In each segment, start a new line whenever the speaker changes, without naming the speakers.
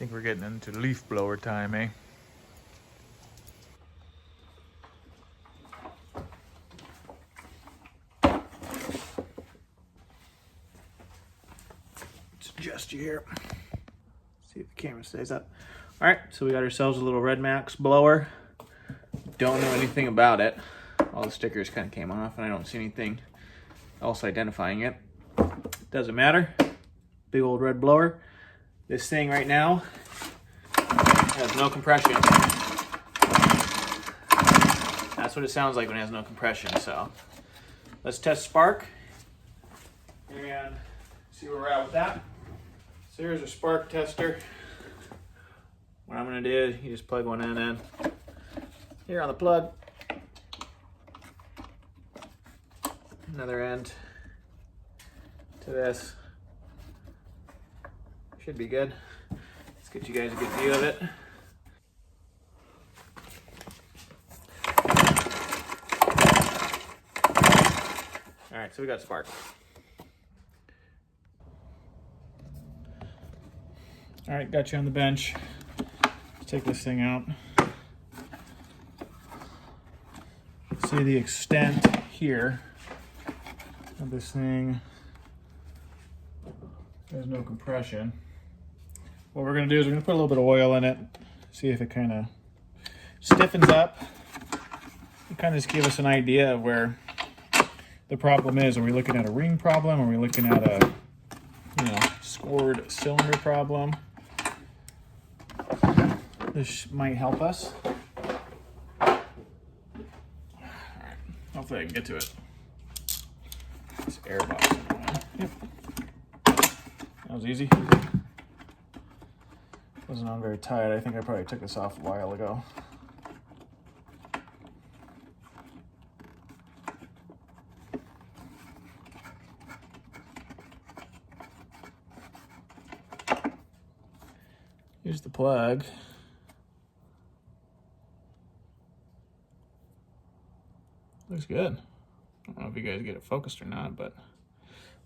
think we're getting into leaf blower time, eh? Let's adjust you here. See if the camera stays up. All right, so we got ourselves a little Redmax blower. Don't know anything about it. All the stickers kind of came off and I don't see anything else identifying it. Doesn't matter. Big old red blower. This thing right now has no compression. That's what it sounds like when it has no compression. So let's test spark and see where we're at with that. So here's a spark tester. What I'm gonna do, you just plug one in here on the plug. Another end to this. Should be good. Let's get you guys a good view of it. All right, so we got spark. All right, got you on the bench. Let's take this thing out. See the extent here of this thing. There's no compression. What we're gonna do is we're gonna put a little bit of oil in it, see if it kind of stiffens up. It kind of just give us an idea of where the problem is. Are we looking at a ring problem? Are we looking at a, scored cylinder problem? This might help us. All right, hopefully I can get to it. This air box. Yep. That was easy. Wasn't on very tight. I think I probably took this off a while ago. Here's the plug. Looks good. I don't know if you guys get it focused or not, but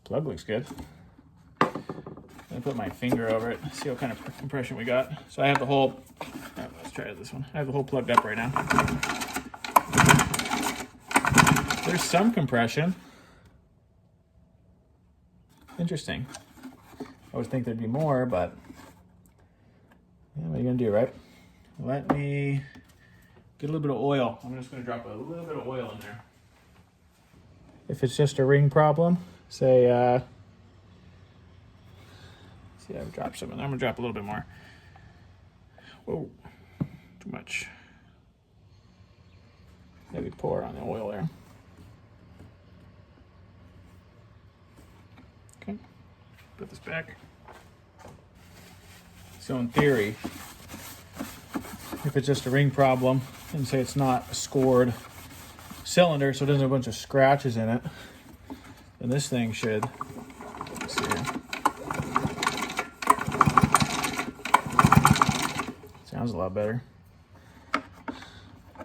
plug looks good. I'm gonna put my finger over it, see what kind of compression we got. So I have the whole, let's try this one. I have the whole plugged up right now. There's some compression. Interesting. I would think there'd be more, but yeah, what are you gonna do, right? Let me get a little bit of oil. I'm just gonna drop a little bit of oil in there. If it's just a ring problem, say, see, I've dropped some in there. I'm gonna drop a little bit more. Whoa, too much. Maybe pour on the oil there. Okay, put this back. So in theory, if it's just a ring problem, and say it's not a scored cylinder, so it doesn't have a bunch of scratches in it, then this thing should, let's see here. Sounds a lot better.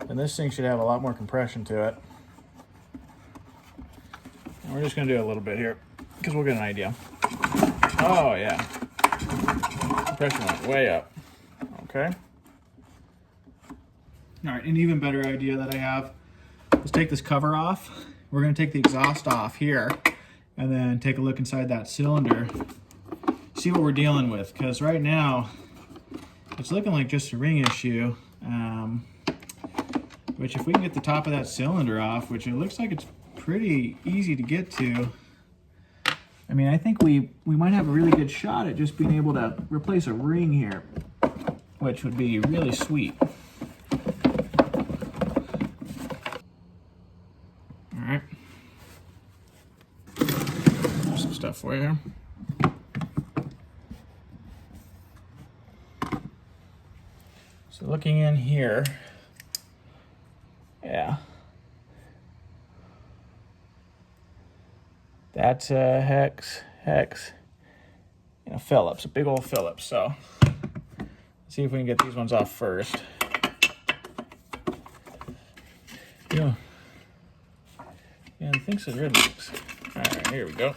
And this thing should have a lot more compression to it. And we're just gonna do a little bit here, because we'll get an idea. Oh yeah. Compression went way up. Okay. All right, an even better idea that I have. Let's take this cover off. We're gonna take the exhaust off here and then take a look inside that cylinder, see what we're dealing with. Because right now, it's looking like just a ring issue. Which if we can get the top of that cylinder off, which it looks like it's pretty easy to get to, I mean, I think we might have a really good shot at just being able to replace a ring here, which would be really sweet. All right. There's some stuff for you here. So looking in here, yeah. That's a hex, Phillips, a big old Phillips. So let's see if we can get these ones off first. Yeah, I think so. Redmax. All right, here we go.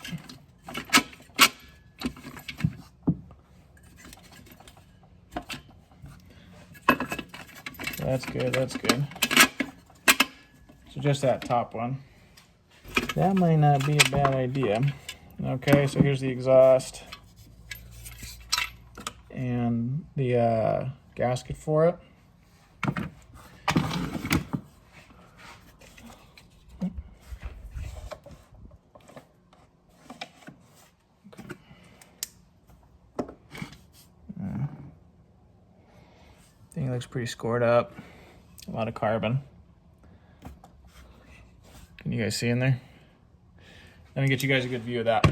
So that's good, that's good. So just that top one. That might not be a bad idea. Okay, so here's the exhaust and the gasket for it. Thing looks pretty scored up. A lot of carbon. Can you guys see in there? Let me get you guys a good view of that. I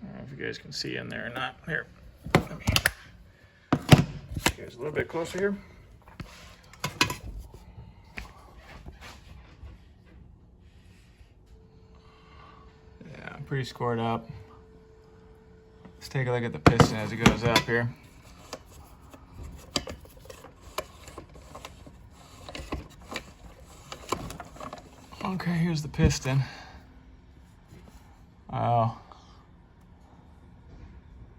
don't know if you guys can see in there or not. Here, let me get you guys a little bit closer here. Yeah, pretty scored up. Let's take a look at the piston as it goes up here. Okay, here's the piston. Oh,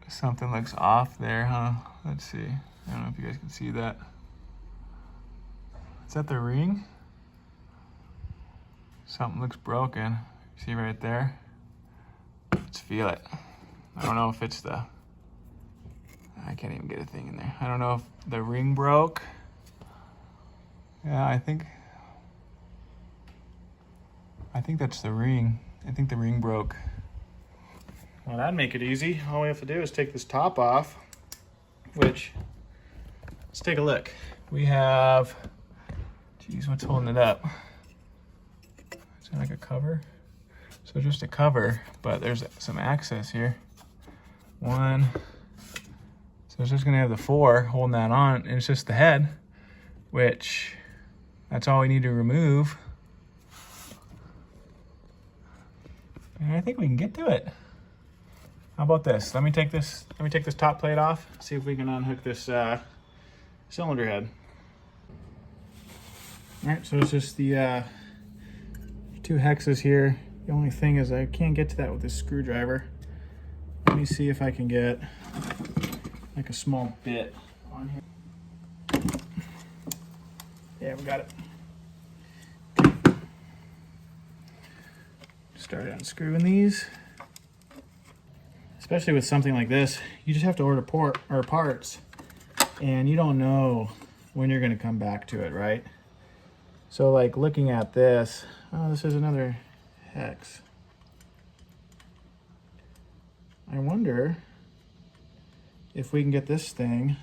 something looks off there, huh? Let's see. I don't know if you guys can see that. Is that the ring? Something looks broken. See right there? Let's feel it. I don't know if it's the... I can't even get a thing in there. I don't know if the ring broke. Yeah, I think that's the ring. I think the ring broke. Well, that'd make it easy. All we have to do is take this top off, which, let's take a look. We have, geez, what's holding it up? Is it like a cover? So just a cover, but there's some access here. One, so it's just gonna have the 4 holding that on, and it's just the head, which, that's all we need to remove. And I think we can get to it. How about this? Let me take this top plate off, see if we can unhook this cylinder head. All right, so it's just the 2 hexes here. The only thing is I can't get to that with this screwdriver. Let me see if I can get like a small bit on here. Yeah, we got it. Start unscrewing these. Especially with something like this, you just have to order parts, and you don't know when you're going to come back to it, right? So like looking at this, oh, this is another hex. I wonder if we can get this thing.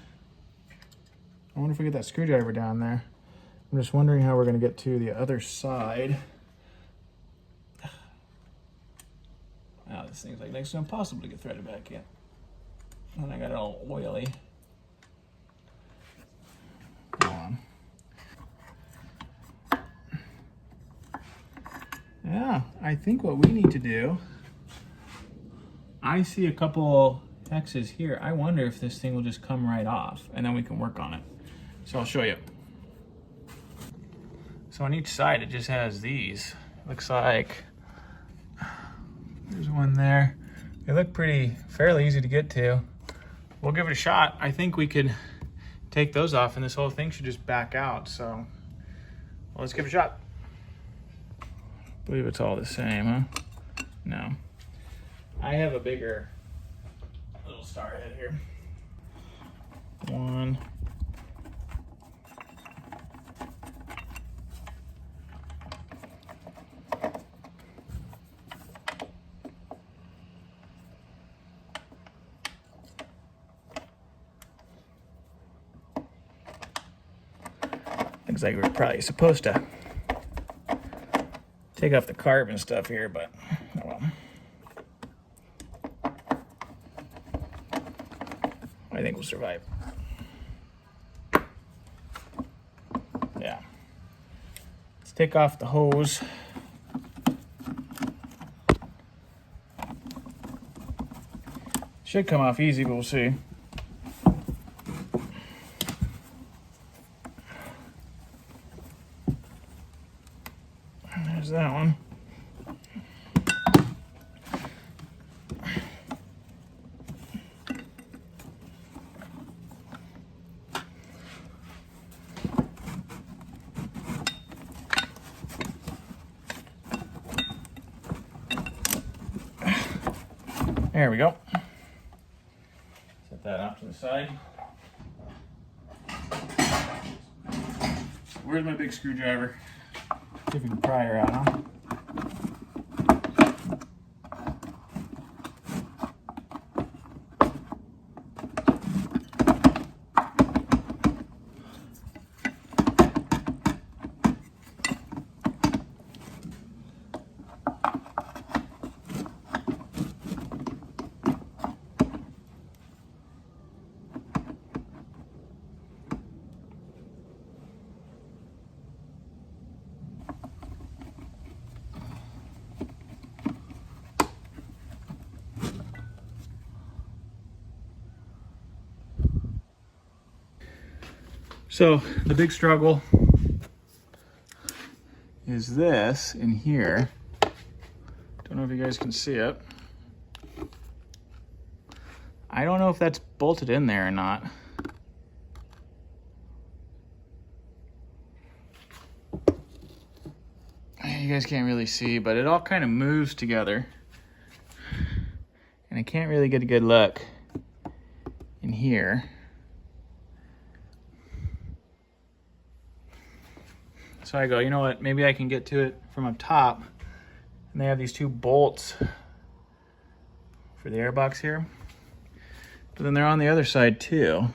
I wonder if we get that screwdriver down there. I'm just wondering how we're going to get to the other side. Wow, this thing's like next to impossible to get threaded back in. And I got it all oily. Go on. Yeah, I think what we need to do, I see a couple hexes here. I wonder if this thing will just come right off, and then we can work on it. So I'll show you. So on each side, it just has these. Looks like there's one there. They look fairly easy to get to. We'll give it a shot. I think we could take those off and this whole thing should just back out. So well, let's give it a shot. I believe it's all the same, huh? No. I have a bigger little star head here. One. Looks like we're probably supposed to take off the carbon stuff here, but oh well. I think we'll survive. Yeah. Let's take off the hose. Should come off easy, but we'll see. There's that one. There we go. Set that off to the side. Where's my big screwdriver? See if we can pry her out, huh? So the big struggle is this in here. Don't know if you guys can see it. I don't know if that's bolted in there or not. You guys can't really see, but it all kind of moves together. And I can't really get a good look in here. So I go, you know what, maybe I can get to it from up top. And they have these two bolts for the airbox here. But then they're on the other side too.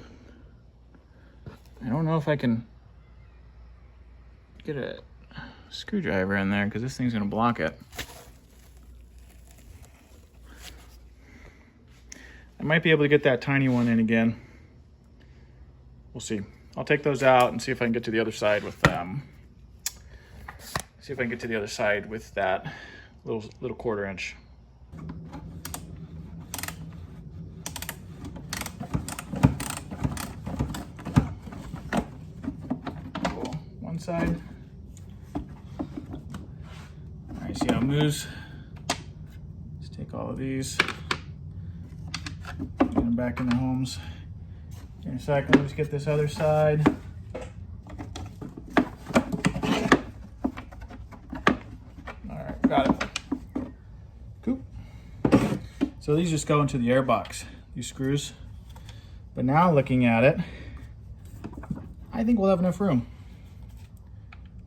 I don't know if I can get a screwdriver in there because this thing's gonna block it. I might be able to get that tiny one in again. We'll see. I'll take those out and see if I can get to the other side with see if I can get to the other side with that little 1/4 inch. Cool. One side. All right, see how it moves? Let's take all of these, get them back in their homes. In a second, let's get this other side. Got it. Cool. So these just go into the airbox, these screws. But now looking at it, I think we'll have enough room.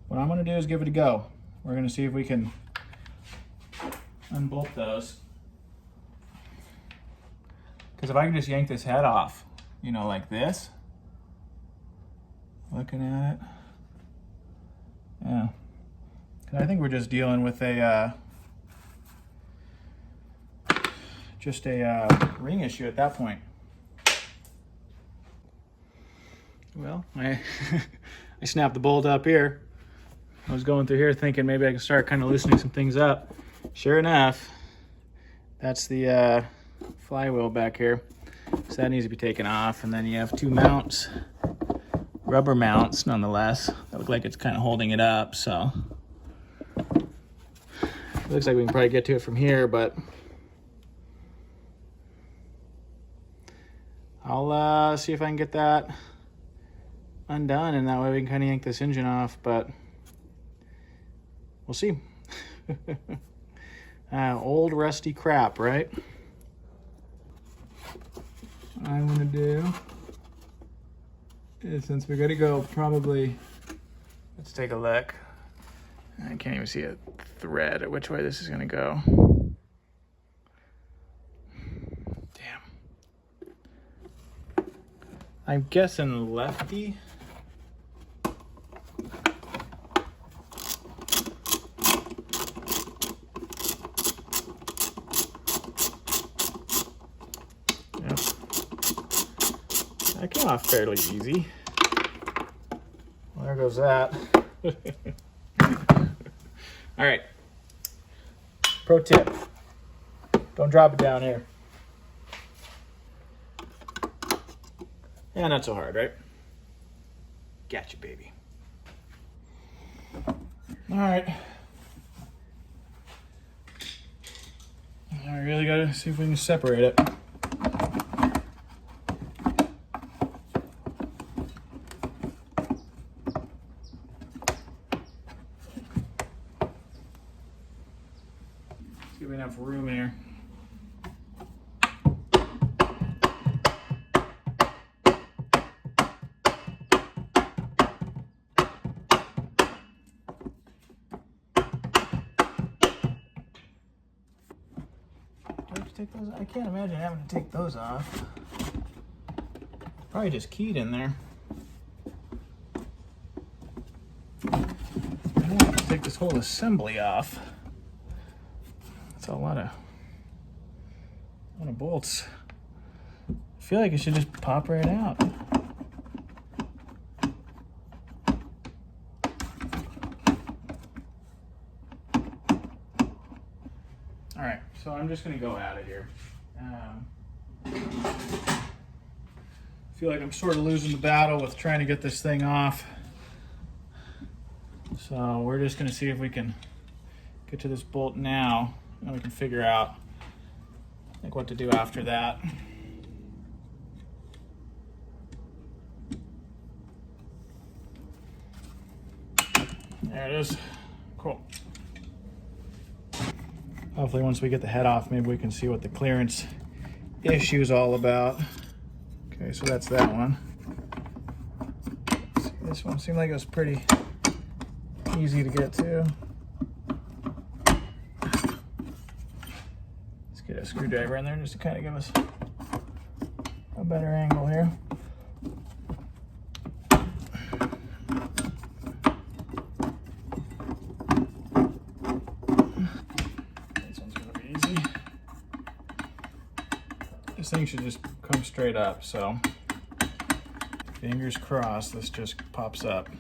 What I'm gonna do is give it a go. We're gonna see if we can unbolt those. Because if I can just yank this head off, you know, like this, looking at it, yeah. I think we're just dealing with a ring issue at that point. Well, I snapped the bolt up here. I was going through here thinking maybe I can start kind of loosening some things up. Sure enough, that's the flywheel back here. So that needs to be taken off. And then you have two mounts, rubber mounts nonetheless. That look like it's kind of holding it up, so. Looks like we can probably get to it from here, but I'll see if I can get that undone, and that way we can kind of yank this engine off, but we'll see. Old rusty crap, right? What I'm gonna do is, since we're gonna go probably, let's take a look. I can't even see a thread at which way this is gonna go. Damn. I'm guessing lefty. Yep. That came off fairly easy. Well, there goes that. All right, pro tip, don't drop it down here. Yeah, not so hard, right? Gotcha, baby. All right. I really gotta see if we can separate it. See if we have enough room here. take those? I can't imagine having to take those off. Probably just keyed in there. I don't have to take this whole assembly off. It's a lot of bolts. I feel like it should just pop right out. All right, so I'm just gonna go at it here. Feel like I'm sort of losing the battle with trying to get this thing off. So we're just gonna see if we can get to this bolt now, and we can figure out like what to do after that. There it is. Cool. Hopefully once we get the head off, maybe we can see what the clearance issue is all about. Okay, so that's that one. See, this one seemed like it was pretty easy to get to. Let's get a screwdriver in there just to kind of give us a better angle here. This one's gonna be easy. This thing should just come straight up, so fingers crossed this just pops up.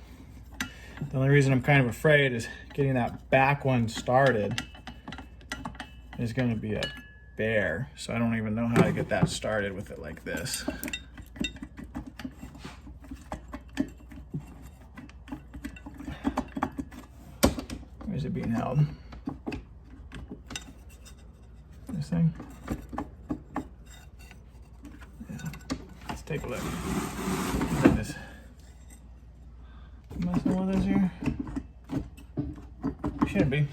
The only reason I'm kind of afraid is getting that back one started is going to be a bear, so I don't even know how to get that started with it like this. Where's it being held? This thing? Yeah. Let's take a look. Look at this. Messing with us here? Should be.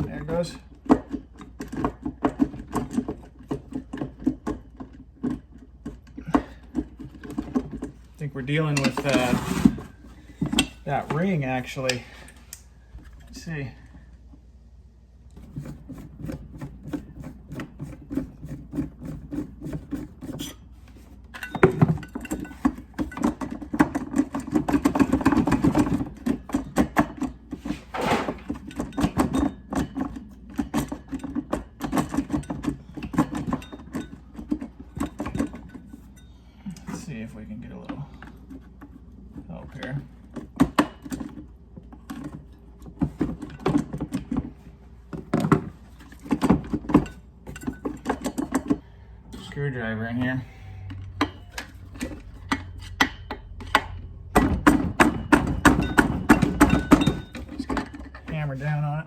There it goes. I think we're dealing with that ring actually. Let's see. See if we can get a little help here. Screwdriver in here. Just get hammered down on it.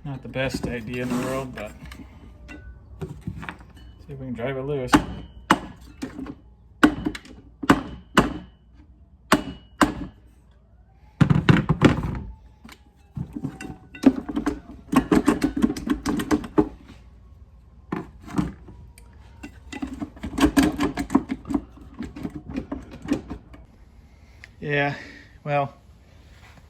Not the best idea in the world, but see if we can drive it loose. Yeah, well,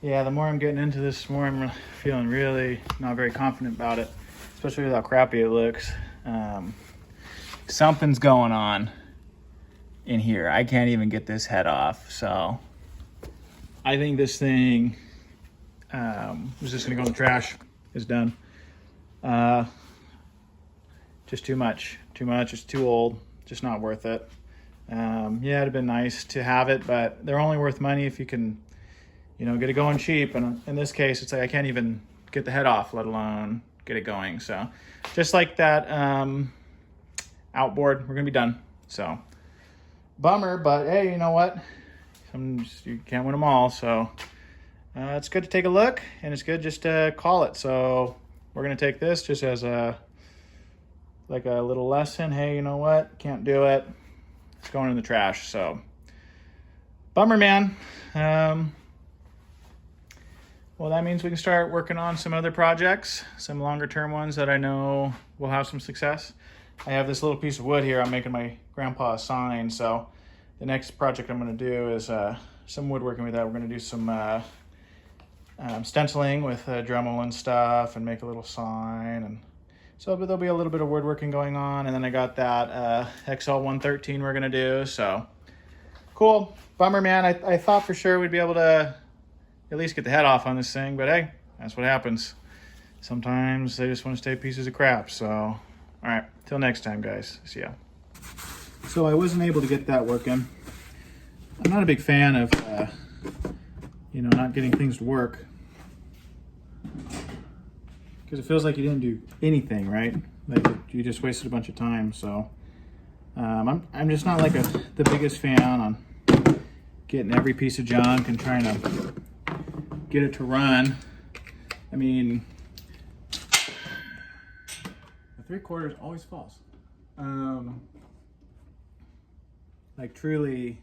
yeah, the more I'm getting into this, the more I'm feeling really not very confident about it, especially with how crappy it looks. Something's going on in here. I can't even get this head off, so I think this thing is just gonna go in the trash. It's done. Just too much. It's too old. Just not worth it. Yeah, it'd have been nice to have it, but they're only worth money if you can, get it going cheap. And in this case, it's like I can't even get the head off, let alone get it going. So just like that outboard, we're gonna be done. So bummer, but hey, you know what? You can't win them all. So it's good to take a look, and it's good just to call it. So we're gonna take this just as a little lesson. Hey, you know what? Can't do it. It's going in the trash. So bummer, man. Well, that means we can start working on some other projects, some longer term ones that I know will have some success. I have this little piece of wood here. I'm making my grandpa a sign. So
the next project I'm going to do is some woodworking with that. We're going to do some stenciling with Dremel and stuff and make a little sign. And so there'll be a little bit of woodworking going on. And then I got that XL113 we're going to do. So cool. Bummer, man. I thought for sure we'd be able to at least get the head off on this thing. But hey, that's what happens. Sometimes they just want to stay pieces of crap. So, all right. Till next time, guys. See ya. So I wasn't able to get that working. I'm not a big fan of, you know, not getting things to work. Because it feels like you didn't do anything, right? Like you just wasted a bunch of time. So I'm just not like the biggest fan on getting every piece of junk and trying to get it to run. I mean, the 3/4 always falls. Like truly,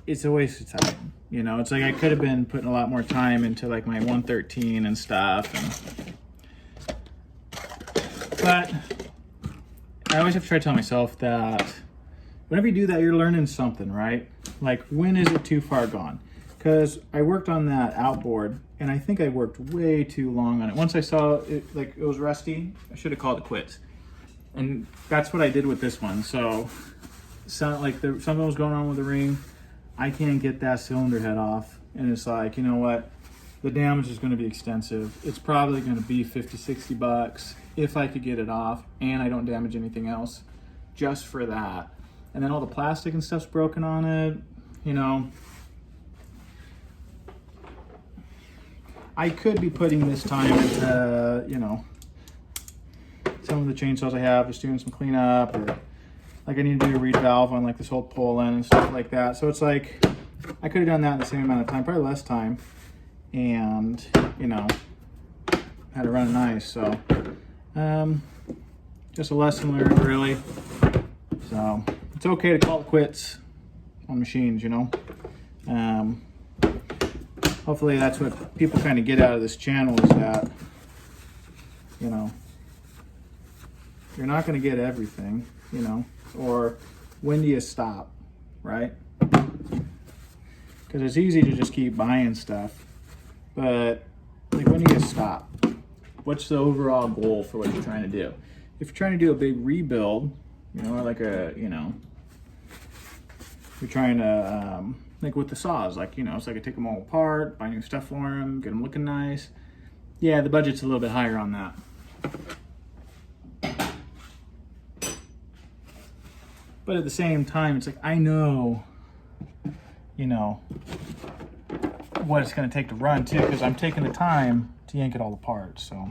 it's a waste of time. You know, it's like I could have been putting a lot more time into like my 113 and stuff. But I always have to try to tell myself that whenever you do that, you're learning something, right? Like, when is it too far gone? Because I worked on that outboard, and I think I worked way too long on it. Once I saw it, like, it was rusty, I should have called it quits. And that's what I did with this one. So like something was going on with the ring. I can't get that cylinder head off. And it's like, you know what? The damage is going to be extensive. It's probably going to be 50, 60 bucks if I could get it off and I don't damage anything else just for that. And then all the plastic and stuff's broken on it, you know. I could be putting this time into, you know, some of the chainsaws I have, just doing some cleanup, or like I need to do a reed valve on like this whole pull in and stuff like that. So it's like, I could have done that in the same amount of time, probably less time, and, you know, had to run it nice. So, just a lesson learned, really. So, it's okay to call it quits on machines, you know. Hopefully that's what people kind of get out of this channel, is that, you know, you're not going to get everything, you know, or when do you stop, right? Because it's easy to just keep buying stuff, but like, when do you stop? What's the overall goal for what you're trying to do? If you're trying to do a big rebuild, you know, or like a, you know, you're trying to, like with the saws, like, you know, it's like I take them all apart, buy new stuff for them, get them looking nice. Yeah, the budget's a little bit higher on that. But at the same time, it's like, I know, you know, what it's going to take to run too, because I'm taking the time to yank it all apart. So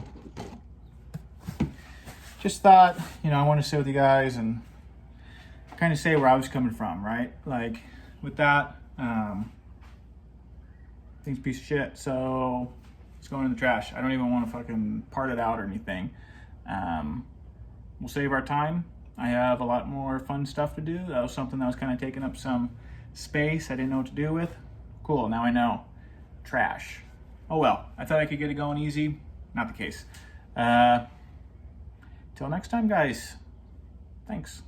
just thought, you know, I want to sit with you guys and kind of say where I was coming from, right? Like with that, thing's a piece of shit, so it's going in the trash. I don't even want to fucking part it out or anything. We'll save our time. I have a lot more fun stuff to do. That was something that was kind of taking up some space I didn't know what to do with. Cool, now I know. Trash. Oh well, I thought I could get it going easy. Not the case. Till next time, guys. Thanks.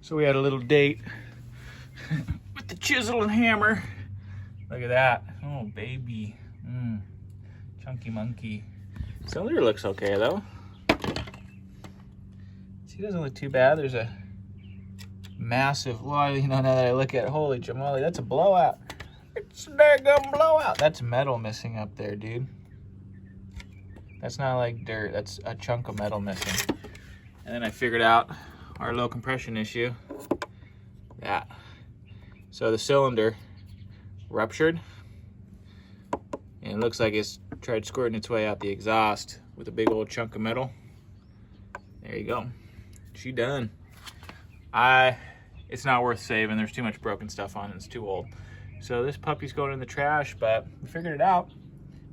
So we had a little date with the chisel and hammer. Look at that. Oh, baby. Chunky monkey. Cylinder looks okay, though. See, it doesn't look too bad. There's a massive, well, you know, now that I look at it, holy jamali, that's a blowout. It's a daggum blowout. That's metal missing up there, dude. That's not like dirt. That's a chunk of metal missing. And then I figured out our low compression issue. That. So the cylinder ruptured. And it looks like it's tried squirting its way out the exhaust with a big old chunk of metal. There you go. She done. It's not worth saving. There's too much broken stuff on it. It's too old. So this puppy's going in the trash, but we figured it out.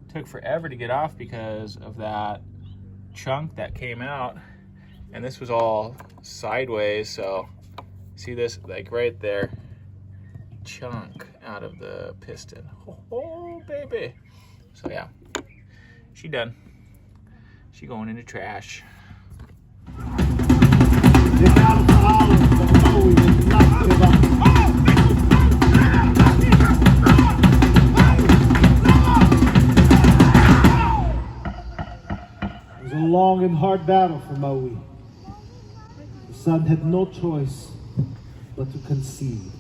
It took forever to get off because of that chunk that came out. And this was all sideways, so see this, like right there, chunk out of the piston. Oh, baby. So yeah, she done. She going in the trash. Get out of
was a long and hard battle for Maui. The son had no choice but to concede.